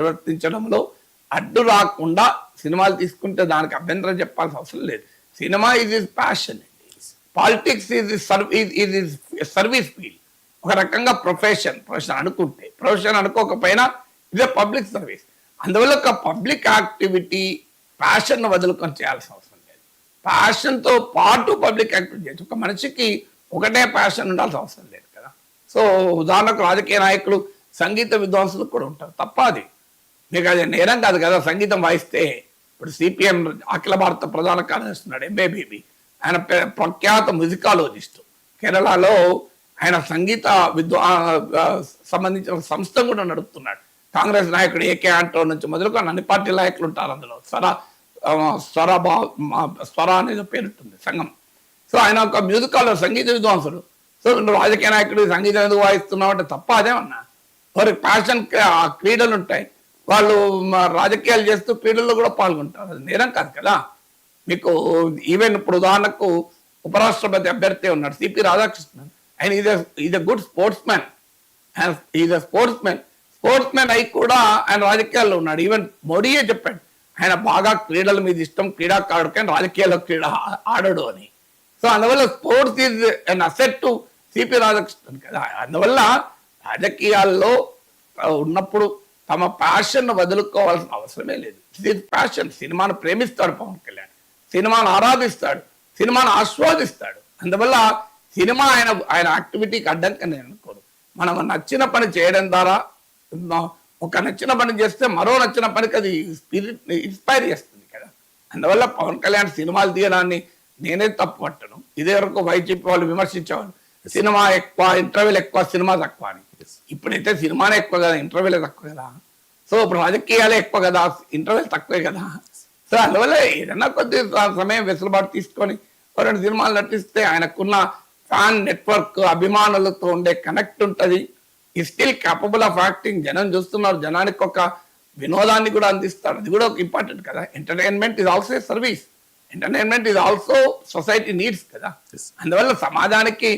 ప్రవర్తించడంలో అడ్డు రాకుండా సినిమాలు తీసుకుంటే దానికి అభ్యంతరం చెప్పాల్సిన అవసరం లేదు. Cinema is is passion, politics is service field. ఒక రకంగా ప్రొఫెషన్ అనుకుంటే, ప్రొఫెషన్ అనుకోకపోయినా ఇదే పబ్లిక్ సర్వీస్. అందువల్ల ఒక పబ్లిక్ యాక్టివిటీ ప్యాషన్ వదులుకొని చేయాల్సిన అవసరం లేదు. ప్యాషన్తో పాటు పబ్లిక్ యాక్టివిటీ చేయొచ్చు. ఒక మనిషికి ఒకటే ప్యాషన్ ఉండాల్సిన అవసరం లేదు కదా. సో ఉదాహరణకు రాజకీయ నాయకులు, సంగీత విద్వాంసులు కూడా ఉంటారు. తప్ప అది మీకు అది నేరం కాదు కదా. సంగీతం వాయిస్తే ఇప్పుడు సిపిఎం అఖిల భారత ప్రధాన కార్యదర్శి ఉన్నాడు ఎంఏబీబీ, ఆయన ప్రఖ్యాత మ్యూజికాలజిస్ట్. కేరళలో ఆయన సంగీత సంబంధించిన సంస్థ కూడా నడుపుతున్నాడు. కాంగ్రెస్ నాయకుడు ఏకే ఆంటో నుంచి మొదలుకొని అన్ని పార్టీ నాయకులు ఉంటారు అందులో. స్వర అనేది పేరుంటుంది సంఘం. సో ఆయన ఒక సంగీత విద్వాంసుడు. సో రాజకీయ నాయకుడు సంగీతం ఎందుకు వాయిస్తున్నావు అంటే తప్ప అదేమన్నా. వారి ప్యాషన్ క్రీడలు ఉంటాయి, వాళ్ళు రాజకీయాలు చేస్తూ క్రీడల్లో కూడా పాల్గొంటారు. అది నేరం కాదు కదా. మీకు ఈవెన్ ఇప్పుడు ఉదాహరణకు ఉపరాష్ట్రపతి అభ్యర్థి ఉన్నాడు సిపి రాధాకృష్ణన్. ఆయన is a good sports man. Sports man అయి కూడా ఆయన రాజకీయాల్లో ఉన్నాడు. ఈవెన్ మోడీయే చెప్పాడు ఆయన బాగా క్రీడల మీద ఇష్టం, క్రీడాకారుడు, కానీ రాజకీయాల్లో క్రీడ ఆడడు అని. సో అందువల్ల sports is an asset to CP Radhakrishnan కదా. అందువల్ల రాజకీయాల్లో ఉన్నప్పుడు తమ ప్యాషన్ వదులుకోవాల్సిన అవసరమే లేదు. ఇది ప్యాషన్. సినిమాను ప్రేమిస్తాడు పవన్ కళ్యాణ్, సినిమాను ఆరాధిస్తాడు, సినిమాను ఆస్వాదిస్తాడు. అందువల్ల సినిమా ఆయన యాక్టివిటీకి అడ్డంగా నేను అనుకోను. మనం నచ్చిన పని చేయడం ద్వారా, ఒక నచ్చిన పని చేస్తే మరో నచ్చిన పనికి అది ఇన్స్పైర్ చేస్తుంది కదా. అందువల్ల పవన్ కళ్యాణ్ సినిమాలు తీయడాన్ని నేనే తప్పు పట్టను. ఇదే వరకు వైసీపీ వాళ్ళు విమర్శించేవాళ్ళు, సినిమా ఎక్కువ, ఇంటర్వ్యూలు ఎక్కువ, సినిమా తక్కువ అని. ఇప్పుడైతే సినిమానే ఎక్కువ కదా, ఇంటర్వ్యూలే తక్కువ కదా. సో ఇప్పుడు రాజకీయాలే ఎక్కువ కదా, ఇంటర్వ్యూలు తక్కువే కదా. సో అందువల్ల ఏదన్నా కొద్ది సమయం వెసులుబాటు తీసుకొని రెండు సినిమాలు నటిస్తే ఆయనకున్న ఫ్యాన్ నెట్వర్క్, అభిమానులతో ఉండే కనెక్ట్ ఉంటుంది. ఈ స్టిల్ కేపబుల్ ఆఫ్ యాక్టింగ్. జనం చూస్తున్నారు, జనానికి ఒక వినోదాన్ని కూడా అందిస్తాడు. అది కూడా ఒక ఇంపార్టెంట్ కదా. Entertainment is also a service. Entertainment is also society needs కదా. అందువల్ల సమాజానికి